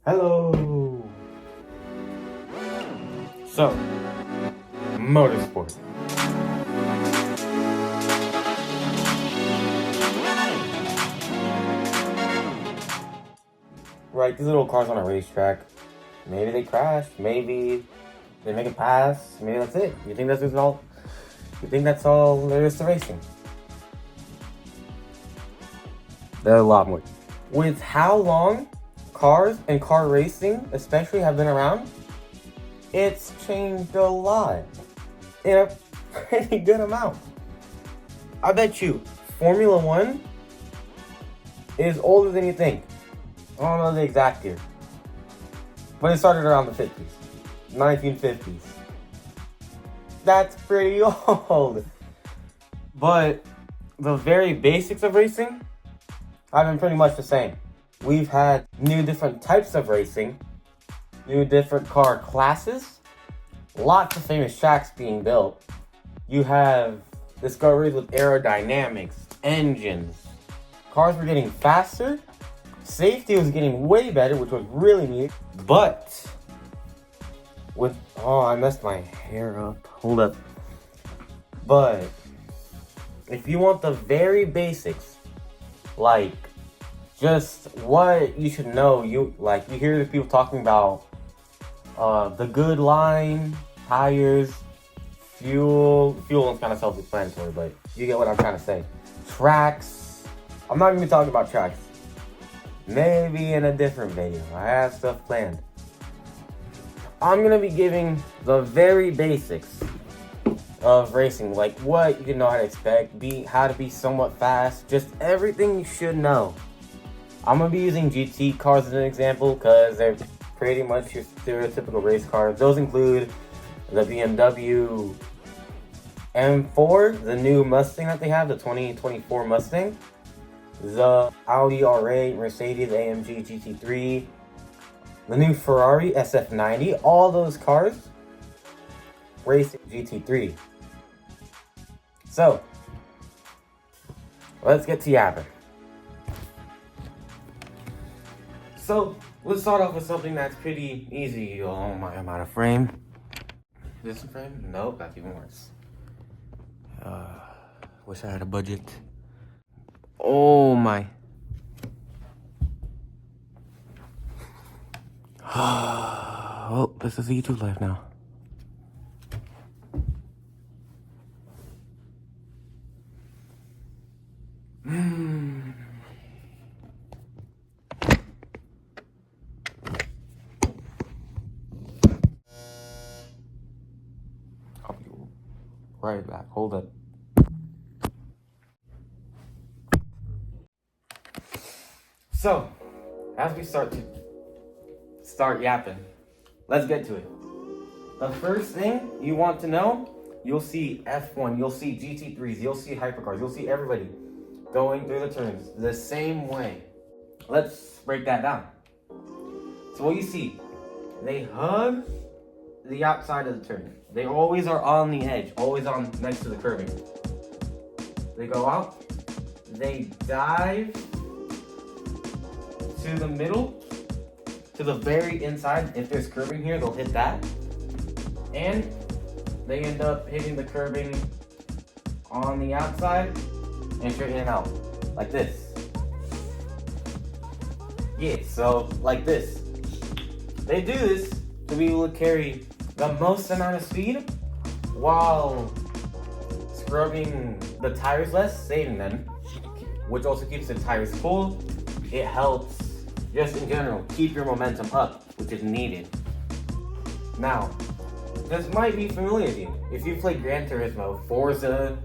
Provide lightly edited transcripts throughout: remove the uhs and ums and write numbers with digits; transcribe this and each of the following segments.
Hello. So, motorsport. Right, these little cars on a racetrack. Maybe they crash. Maybe they make a pass. Maybe that's it. You think that's all? You think that's all there is to racing? There's a lot more. With how long cars and car racing, especially, have been around, it's changed a lot in a pretty good amount. I bet you Formula One is older than you think. I don't know the exact year, but it started around the 50s, 1950s. That's pretty old. But the very basics of racing have been pretty much the same. We've had new different types of racing, new different car classes, lots of famous tracks being built. You have discoveries with aerodynamics, engines. Cars were getting faster. Safety was getting way better, which was really neat. But I messed my hair up. Hold up. But if you want the very basics, like just what you should know, you hear the people talking about the good line, tires, fuel. Fuel is kind of self-explanatory, but you get what I'm trying to say. Tracks. I'm not going to be talking about tracks. Maybe in a different video. I have stuff planned. I'm going to be giving the very basics of racing, like what you can know how to expect, how to be somewhat fast, just everything you should know. I'm going to be using GT cars as an example because they're pretty much your stereotypical race cars. Those include the BMW M4, the new Mustang that they have, the 2024 Mustang, the Audi R8, Mercedes AMG GT3, the new Ferrari SF90, all those cars racing GT3. So, let's get to yapping. So, let's start off with something that's pretty easy. Oh my, I'm out of frame. This frame? Nope, that's even worse. Wish I had a budget. Oh my. Oh, this is YouTube life now. I'll be right back. Hold up. So, as we start yapping, let's get to it. The first thing you want to know, you'll see F1, you'll see GT3s, you'll see hypercars, you'll see everybody going through the turns the same way. Let's break that down. So what you see, they hug the outside of the turn. They always are on the edge, always on next to the curbing. They go out, they dive to the middle, to the very inside. If there's curbing here, they'll hit that. And they end up hitting the curbing on the outside and straightening out, like this. Yeah, so like this. They do this to be able to carry the most amount of speed while scrubbing the tires less, saving them, which also keeps the tires cool. It helps, just in general, keep your momentum up, which is needed. Now, this might be familiar to you. If you play Gran Turismo, Forza,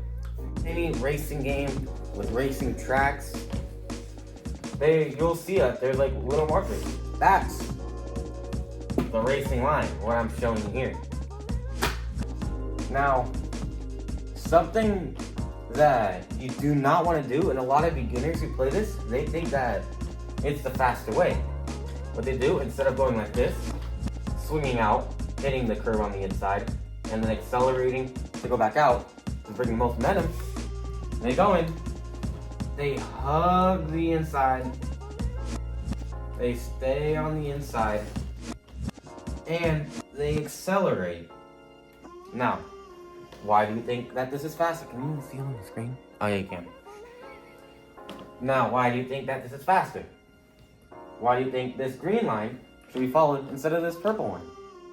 any racing game with racing tracks, you'll see that there's like little markers. That's the racing line, what I'm showing you here. Now, something that you do not want to do, and a lot of beginners who play this, they think that it's the faster way. What they do, instead of going like this, swinging out, hitting the curb on the inside, and then accelerating to go back out to bring the most momentum, they go in, they hug the inside, they stay on the inside, and they accelerate. Now, why do you think that this is faster? Can you see on the screen? Oh yeah, you can. Now, why do you think that this is faster? Why do you think this green line should be followed instead of this purple one?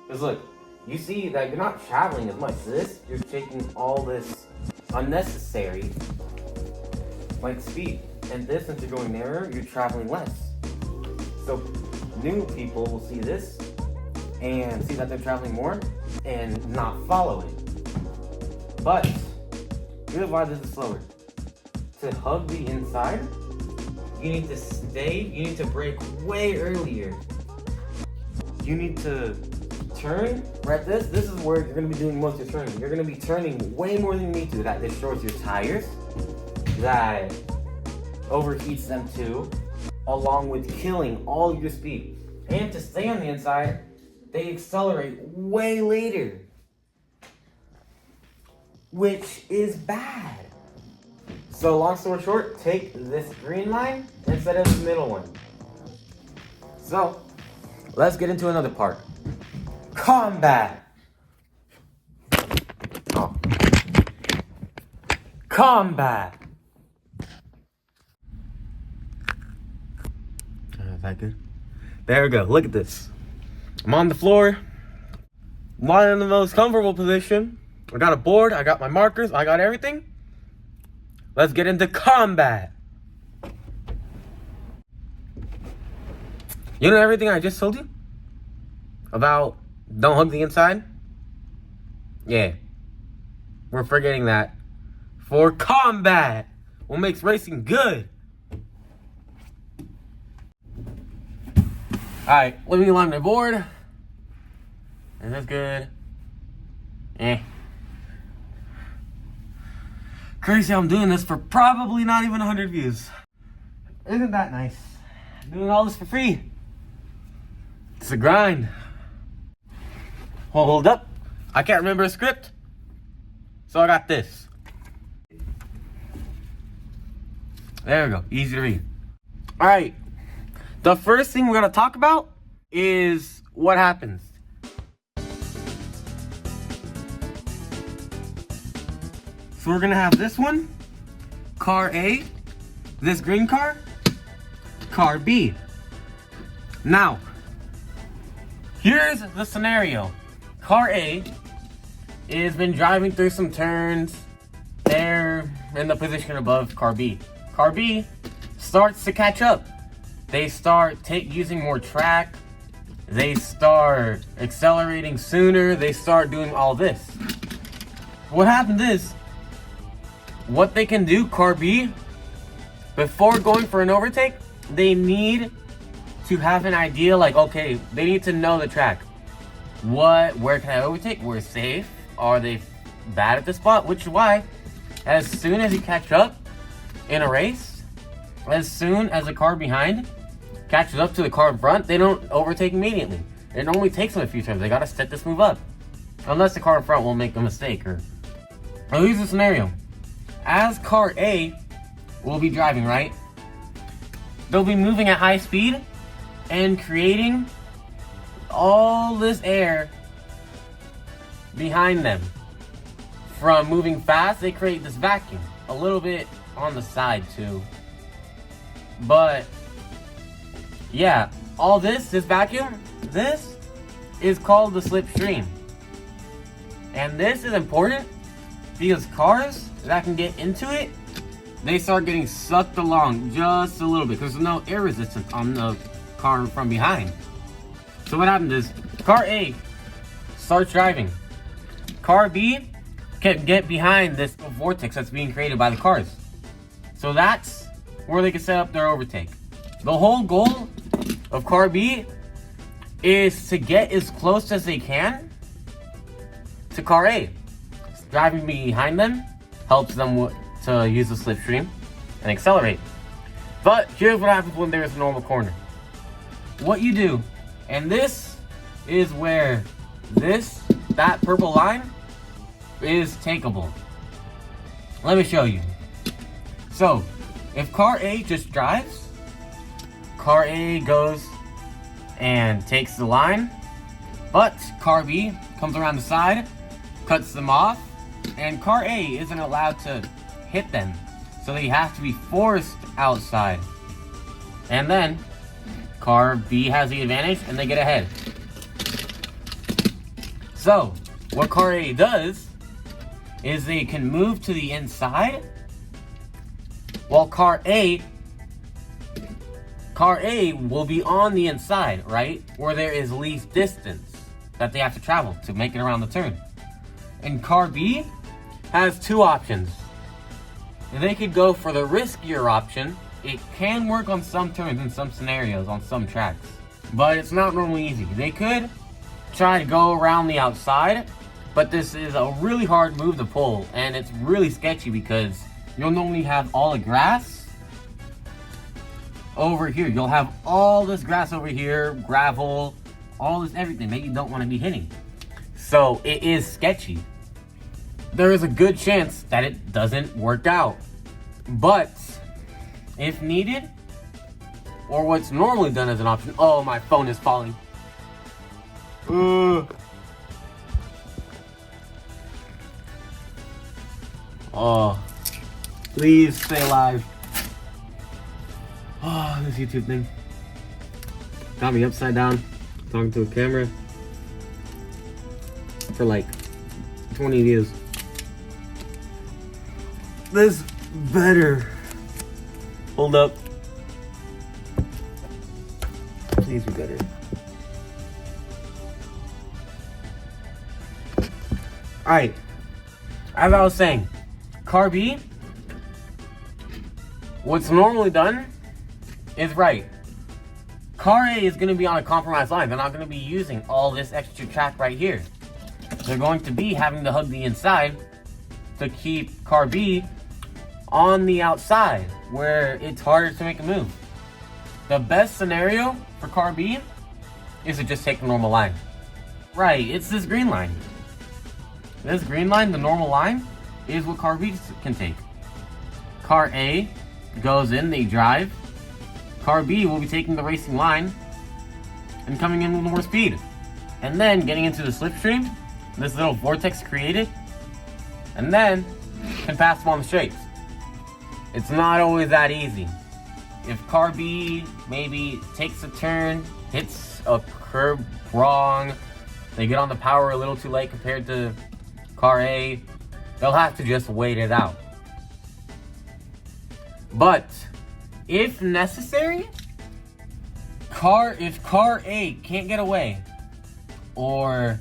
Because look, you see that you're not traveling as much. This, you're taking all this unnecessary, like speed. And this, since you're going narrower, you're traveling less. So new people will see this and see that they're traveling more and not follow it. But here's why this is slower. To hug the inside, you need to brake way earlier. You need to turn, right? This is where you're gonna be doing most of your turning. You're gonna be turning way more than you need to. That destroys your tires, that overheats them too, along with killing all your speed. And to stay on the inside, they accelerate way later, which is bad. So long story short, take this green line instead of the middle one. So let's get into another part. Combat. Oh. Combat. Is that good? There we go. Look at this. I'm on the floor. Not in the most comfortable position. I got a board. I got my markers. I got everything. Let's get into combat. You know everything I just told you? About don't hug the inside? Yeah. We're forgetting that. For combat. What makes racing good? Alright, let me line my board. Is this good? Crazy I'm doing this for probably not even 100 views. Isn't that nice? Doing all this for free. It's a grind. Hold up. I can't remember a script. So I got this. There we go. Easy to read. Alright. The first thing we're going to talk about is what happens. So we're going to have this one, car A, this green car, car B. Now, here's the scenario. Car A has been driving through some turns. They're in the position above car B. Car B starts to catch up. They start using more track. They start accelerating sooner. They start doing all this. What happened is, what they can do, car B, before going for an overtake, they need to have an idea, like, okay, they need to know the track. Where can I overtake? Where's safe? Are they bad at this spot? Which is why, as soon as you catch up in a race, as soon as the car behind catches up to the car in front, they don't overtake immediately. It only takes them a few turns. They gotta set this move up. Unless the car in front will make a mistake, or here's the scenario. As car A will be driving, right? They'll be moving at high speed and creating all this air behind them. From moving fast, they create this vacuum. A little bit on the side too. But yeah, all this vacuum, this is called the slipstream. And this is important because cars that can get into it, they start getting sucked along just a little bit because there's no air resistance on the car from behind. So what happens is, car A starts driving. Car B can get behind this vortex that's being created by the cars. So that's where they can set up their overtake. The whole goal of car B is to get as close as they can to car A. Driving behind them helps them to use the slipstream and accelerate. But here's what happens when there's a normal corner. What you do, and this is where that purple line is takeable. Let me show you. So, if car A just drives, car A goes and takes the line. But car B comes around the side, cuts them off, and car A isn't allowed to hit them. So they have to be forced outside. And then car B has the advantage and they get ahead. So what car A does is they can move to the inside, while car A will be on the inside, right? Where there is least distance that they have to travel to make it around the turn. And car B has two options. They could go for the riskier option. It can work on some turns in some scenarios on some tracks, but it's not normally easy. They could try to go around the outside, but this is a really hard move to pull, and it's really sketchy because you'll normally have all the grass over here. You'll have all this grass over here, gravel, all this everything that you don't want to be hitting. So it is sketchy. There is a good chance that it doesn't work out. But if needed, or what's normally done as an option, oh, my phone is falling. Oh, please stay alive. Oh, this YouTube thing got me upside down, talking to a camera for like 20 views. This better hold up. Please be better. Alright, as I was saying, car B, what's normally done is right. Car A is going to be on a compromised line. They're not going to be using all this extra track right here. They're going to be having to hug the inside to keep car B on the outside, where it's harder to make a move. The best scenario for car B is to just take the normal line. Right, it's this green line. This green line, the normal line, is what car B can take. Car A goes in, they drive. Car B will be taking the racing line and coming in with more speed. And then getting into the slipstream, this little vortex created, and then can pass them on the straights. It's not always that easy. If car B maybe takes a turn, hits a curb wrong, they get on the power a little too late compared to car A, they'll have to just wait it out. But if necessary, if car A can't get away, or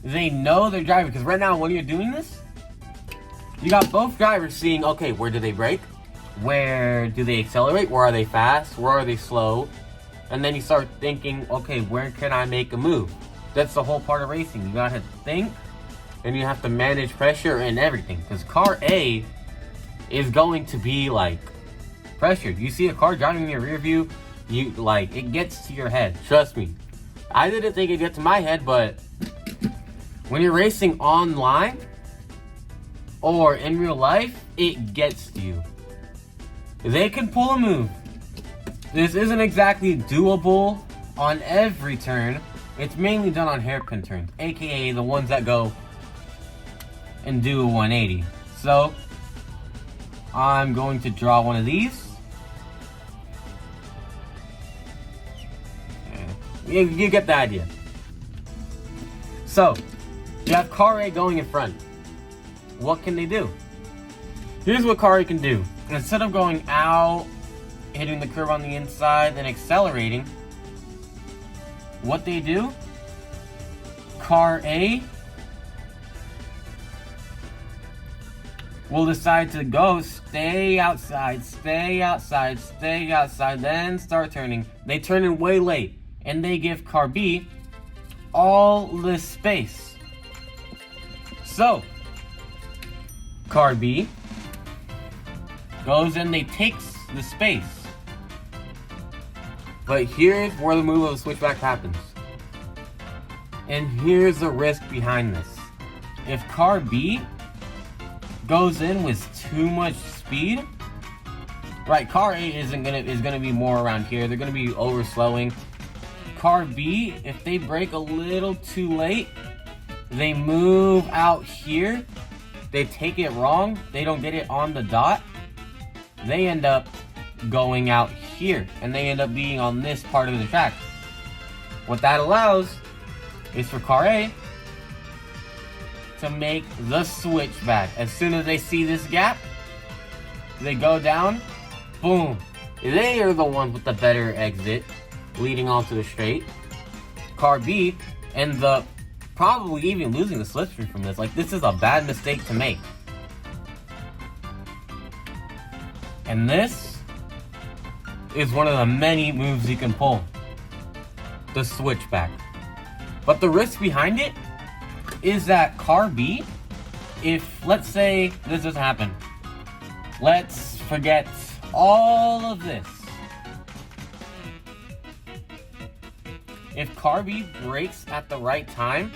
they know they're driving, because right now when you're doing this, you got both drivers seeing, okay, where do they brake? Where do they accelerate? Where are they fast? Where are they slow? And then you start thinking, okay, where can I make a move? That's the whole part of racing. You gotta think, and you have to manage pressure and everything. Because car A is going to be like pressured. You see a car driving in your rear view, it gets to your head. Trust me. I didn't think it'd get to my head, but when you're racing online or in real life, it gets to you. They can pull a move. This isn't exactly doable on every turn. It's mainly done on hairpin turns, aka the ones that go and do a 180. So I'm going to draw one of these. You get the idea. So you have car A going in front. What can they do? Here's what car A can do. Instead of going out, hitting the curb on the inside, then accelerating, what they do, car A will decide to go, stay outside, then start turning. They turn in way late, and they give car B all this space. So car B goes in, they takes the space. But here's where the move of the switchback happens. And here's the risk behind this. If car B goes in with too much speed Right, car A is gonna be more around here. They're gonna be over slowing. Car B, if they brake a little too late, they move out here. They take it wrong. They don't get it on the dot. They end up going out here, and they end up being on this part of the track. What that allows is for car A to make the switch back. As soon as they see this gap, they go down, boom. They are the ones with the better exit, leading onto the straight. Car B ends up probably even losing the slipstream from this. Like, this is a bad mistake to make. And this is one of the many moves you can pull. The switchback. But the risk behind it is that car B, if, let's say, this doesn't happen. Let's forget all of this. If car B brakes at the right time,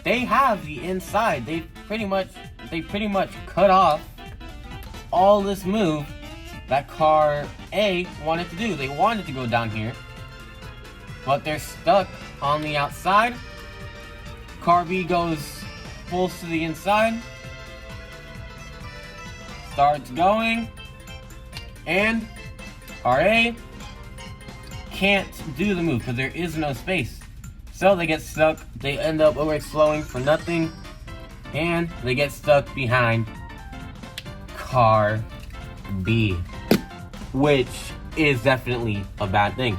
they have the inside. They pretty much cut off all this move that car A wanted to do. They wanted to go down here, but they're stuck on the outside. Car B pulls to the inside, starts going, and car A can't do the move because there is no space. So they get stuck. They end up over slowing for nothing, and they get stuck behind car B, which is definitely a bad thing.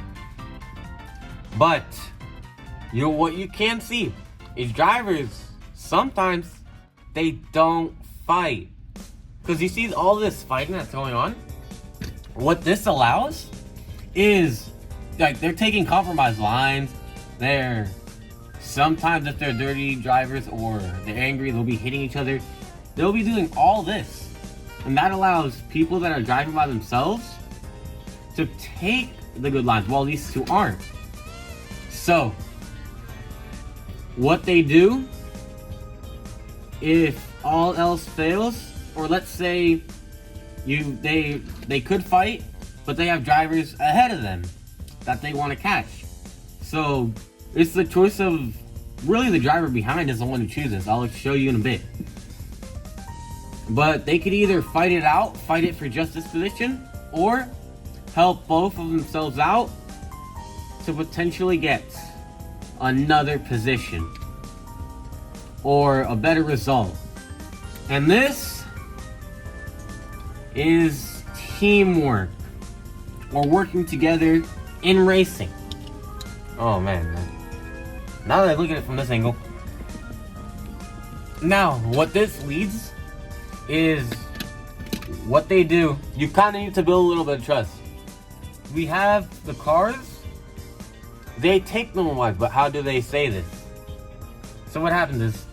But what you can see is drivers sometimes they don't fight, because you see all this fighting that's going on. What this allows is, like, they're taking compromised lines. They're sometimes, if they're dirty drivers or they're angry, they'll be hitting each other. They'll be doing all this, and that allows people that are driving by themselves to take the good lines, while these two aren't. So what they do, if all else fails, or let's say they could fight, but they have drivers ahead of them that they want to catch. So it's the choice of, really, the driver behind is the one who chooses. I'll show you in a bit. But they could either fight it out, fight it for just this position, or help both of themselves out to potentially get another position or a better result. And this is teamwork, or working together in racing. Oh man. Now that I look at it from this angle. Now, what this leads is what they do. You kind of need to build a little bit of trust. We have the cars. They take them wide, but how do they say this? So what happens is,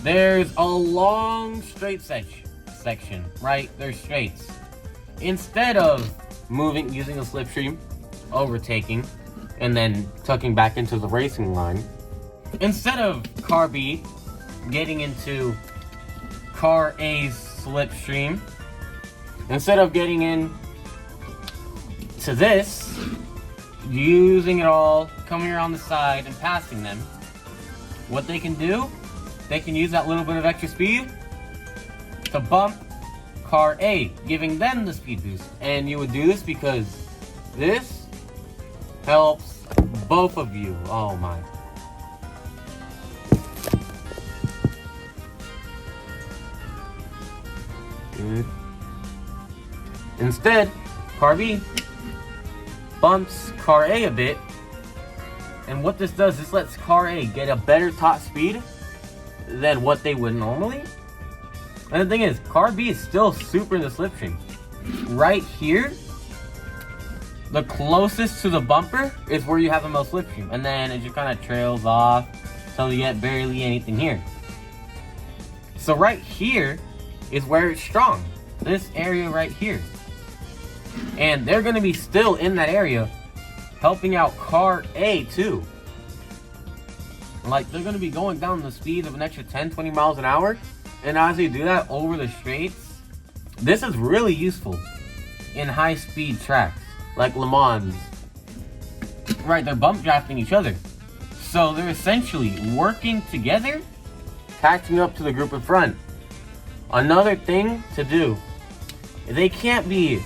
there's a long straight section, right? There's straights. Instead of using a slipstream, overtaking, and then tucking back into the racing line, instead of car B getting into car A's slipstream, instead of getting in to this, using it all, coming around the side and passing them, what they can do, they can use that little bit of extra speed to bump car A, giving them the speed boost. And you would do this because this helps both of you. Oh my. Good. Instead, car B bumps car A a bit, and what this does, this lets car A get a better top speed than what they would normally. And the thing is, car B is still super in the slipstream. Right here, the closest to the bumper is where you have the most slipstream, and then it just kind of trails off until you get barely anything here. So right here is where it's strong. This area right here. And they're going to be still in that area, helping out car A too. Like, they're going to be going down the speed of an extra 10-20 miles an hour. And as they do that over the straights, this is really useful. in high-speed tracks, like Le Mans. Right, they're bump drafting each other. So they're essentially working together, catching up to the group in front. Another thing to do, they can't be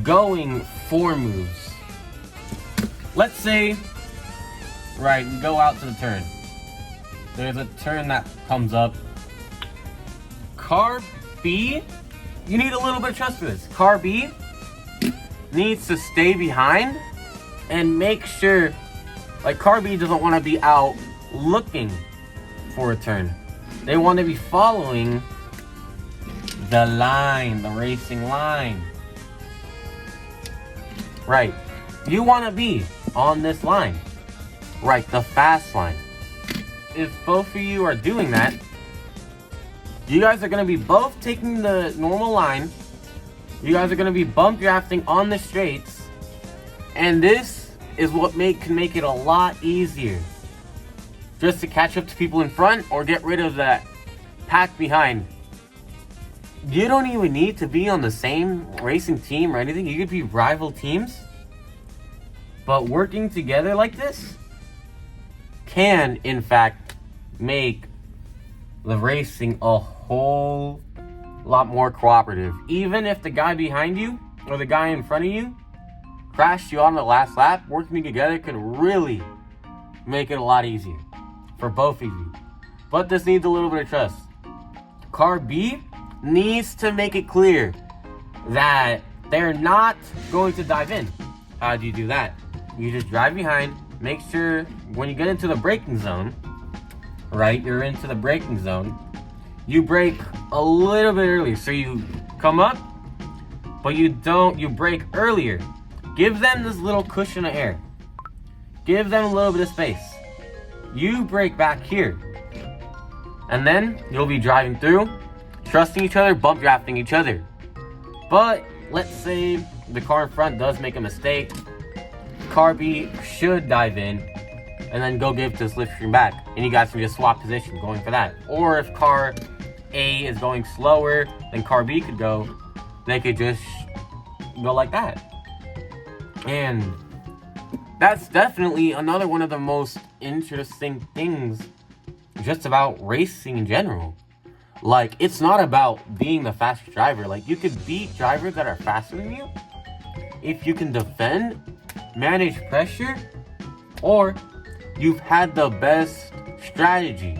going 4 moves. Let's say, right, we go out to the turn. There's a turn that comes up. Car B, you need a little bit of trust for this. Car B needs to stay behind and make sure, like, car B doesn't want to be out looking for a turn. They want to be following the line, the racing line. Right, you want to be on this line. Right, the fast line. If both of you are doing that, you guys are going to be both taking the normal line. You guys are going to be bump drafting on the straights. And this is what can make it a lot easier. Just to catch up to people in front or get rid of that pack behind. You don't even need to be on the same racing team or anything. You could be rival teams. But working together like this can, in fact, make the racing a whole lot more cooperative. Even if the guy behind you or the guy in front of you crashed you on the last lap, working together can really make it a lot easier for both of you. But this needs a little bit of trust. Car B needs to make it clear that they're not going to dive in. How do you do that? You just drive behind, make sure when you get into the braking zone, right, you're into the braking zone, you brake a little bit earlier. So you come up, but you brake earlier. Give them this little cushion of air. Give them a little bit of space. You brake back here. And then you'll be driving through, trusting each other, bump drafting each other. But let's say the car in front does make a mistake. Car B should dive in and then go give to the slipstream back. And you guys can just swap position going for that. Or if car A is going slower than car B could go, they could just go like that. And that's definitely another one of the most interesting things just about racing in general. Like, it's not about being the fastest driver. Like, you could beat drivers that are faster than you if you can defend, manage pressure, or you've had the best strategy.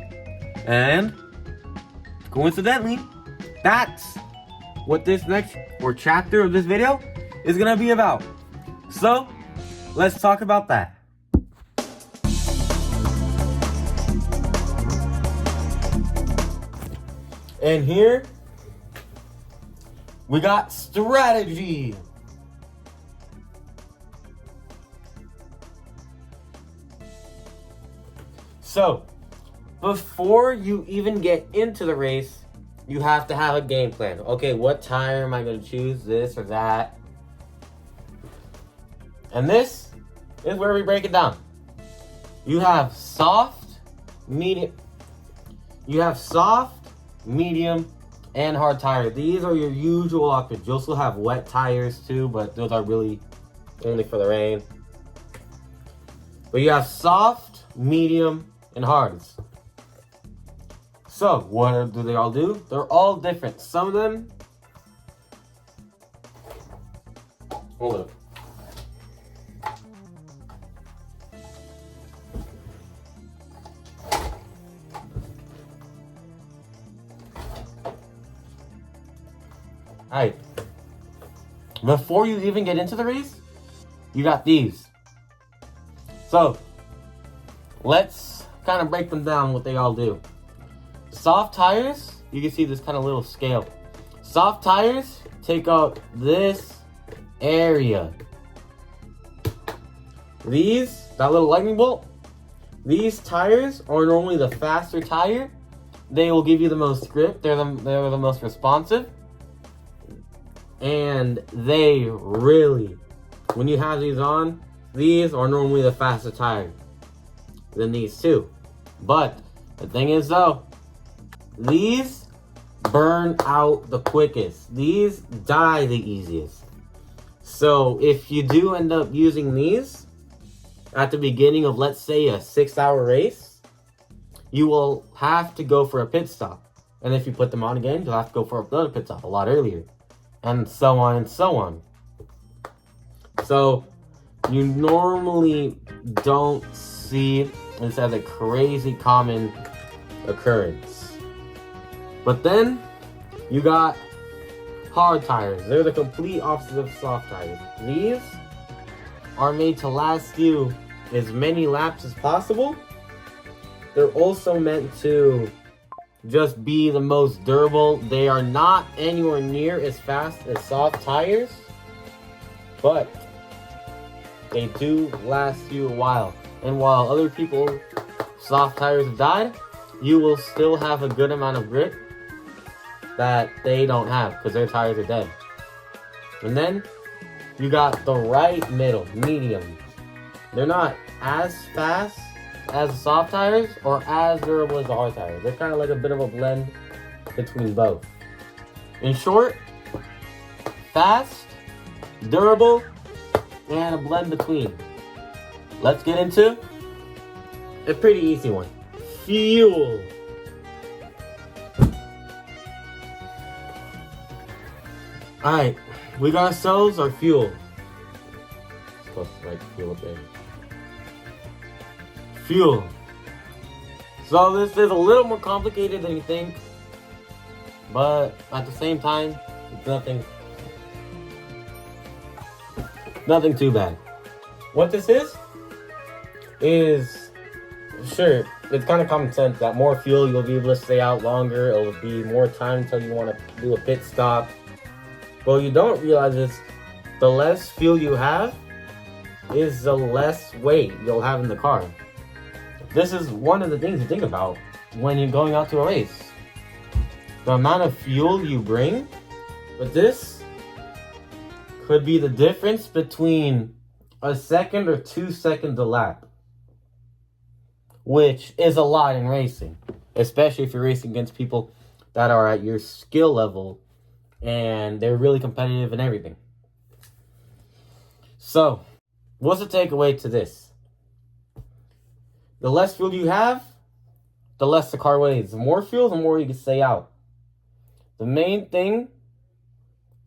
And coincidentally, that's what this next chapter of this video is gonna be about. So let's talk about that. And here we got strategy. So, before you even get into the race, you have to have a game plan. Okay, what tire am I going to choose? This or that? And this is where we break it down. You have soft, medium, and hard tire. These are your usual options. You also have wet tires too, but those are really only for the rain. But you have soft, medium, and hards. So, what do they all do? They're all different. Some of them... Hold up. Alright. Before you even get into the race, you got these. So, let's kind of break them down, what they all do. Soft tires, you can see this kind of little scale. Soft tires take up this area. These, that little lightning bolt, these tires are normally the faster tire. They will give you the most grip. They're the most responsive. And they really, when you have these on, these are normally the faster tire than these two. But the thing is though, these burn out the quickest. These die the easiest. So if you do end up using these at the beginning of, let's say, a 6-hour race, you will have to go for a pit stop. And if you put them on again, you'll have to go for another pit stop a lot earlier. And so on and so on. So you normally don't see this as a crazy common occurrence. But then you got hard tires. They're the complete opposite of soft tires. These are made to last you as many laps as possible. They're also meant to just be the most durable. They are not anywhere near as fast as soft tires, but they do last you a while. And while other people, soft tires have died, you will still have a good amount of grip that they don't have because their tires are dead. And then you got the right middle, medium. They're not as fast as the soft tires or as durable as the hard tires. They're kind of like a bit of a blend between both. In short, fast, durable, and a blend between. Let's get into a pretty easy one. Fuel. Alright, we got ourselves our fuel. Supposed to write fuel up there. Fuel. So this is a little more complicated than you think, but at the same time, it's nothing too bad. What this is sure, it's kind of common sense that more fuel you'll be able to stay out longer. It'll be more time until you want to do a pit stop. Well, you don't realize is the less fuel you have is the less weight you'll have in the car. This is one of the things to think about when you're going out to a race. The amount of fuel you bring, but this could be the difference between a second or 2 seconds a lap, which is a lot in racing, especially if you're racing against people that are at your skill level and they're really competitive and everything. So, what's the takeaway to this? The less fuel you have, the less the car weighs. The more fuel, the more you can stay out. The main thing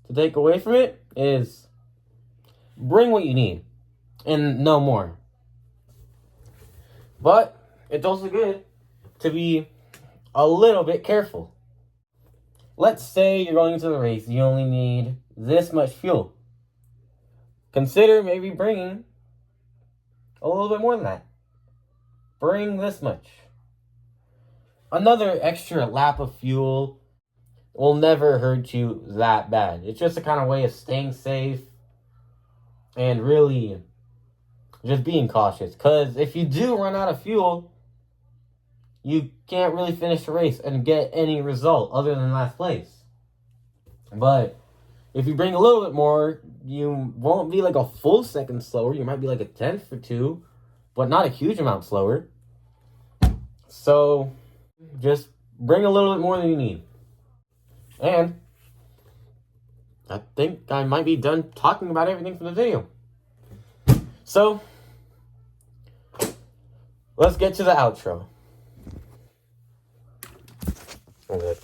to take away from it is bring what you need and no more. But it's also good to be a little bit careful. Let's say you're going into the race, you only need this much fuel. Consider maybe bringing a little bit more than that. Bring this much. Another extra lap of fuel will never hurt you that bad. It's just a kind of way of staying safe and really just being cautious. Because if you do run out of fuel, you can't really finish the race and get any result other than last place. But if you bring a little bit more, you won't be like a full second slower. You might be like a tenth or two, but not a huge amount slower. So just bring a little bit more than you need. And I think I might be done talking about everything from the video. So let's get to the outro. Okay.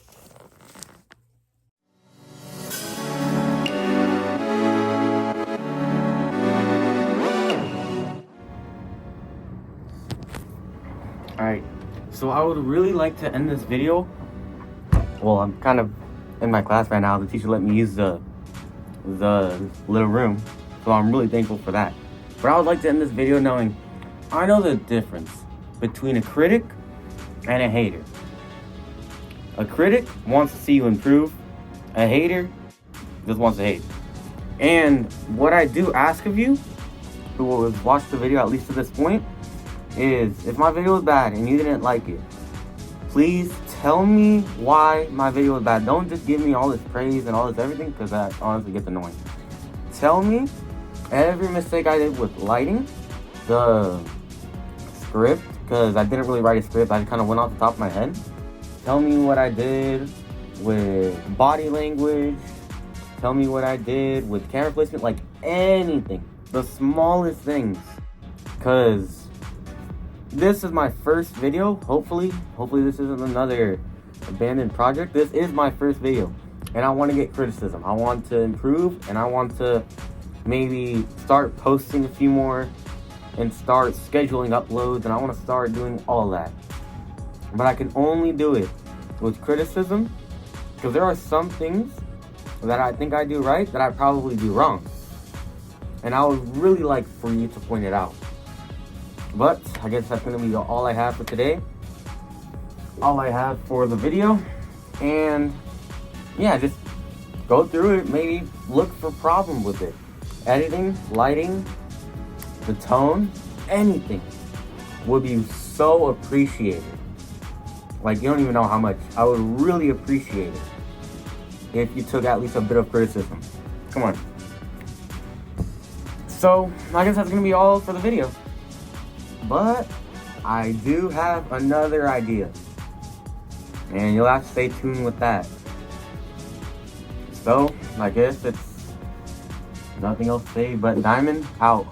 Alright, so I would really like to end this video. Well, I'm kind of in my class right now. The teacher let me use the little room, so I'm really thankful for that. But I would like to end this video knowing I know the difference between a critic and a hater. A critic wants to see you improve. A hater just wants to hate. And what I do ask of you, who has watched the video at least to this point, is if my video was bad and you didn't like it, please tell me why my video was bad. Don't just give me all this praise and all this everything, because that honestly gets annoying. Tell me every mistake I did with lighting, the script, because I didn't really write a script. I just kind of went off the top of my head. Tell me what I did with body language, tell me what I did with camera placement, like anything, the smallest things, because this is my first video. Hopefully this isn't another abandoned project. This is my first video, and I want to get criticism. I want to improve, and I want to maybe start posting a few more and start scheduling uploads, and I want to start doing all that. But I can only do it with criticism, because there are some things that I think I do right that I probably do wrong, and I would really like for you to point it out. But I guess that's going to be all I have for today, all I have for the video. And yeah, just go through it, maybe look for problems with it. Editing, lighting, the tone, anything would be so appreciated. Like, you don't even know how much. I would really appreciate it if you took at least a bit of criticism. Come on. So I guess that's going to be all for the video. But I do have another idea, and you'll have to stay tuned with that. So I guess it's nothing else to say but Diamond out.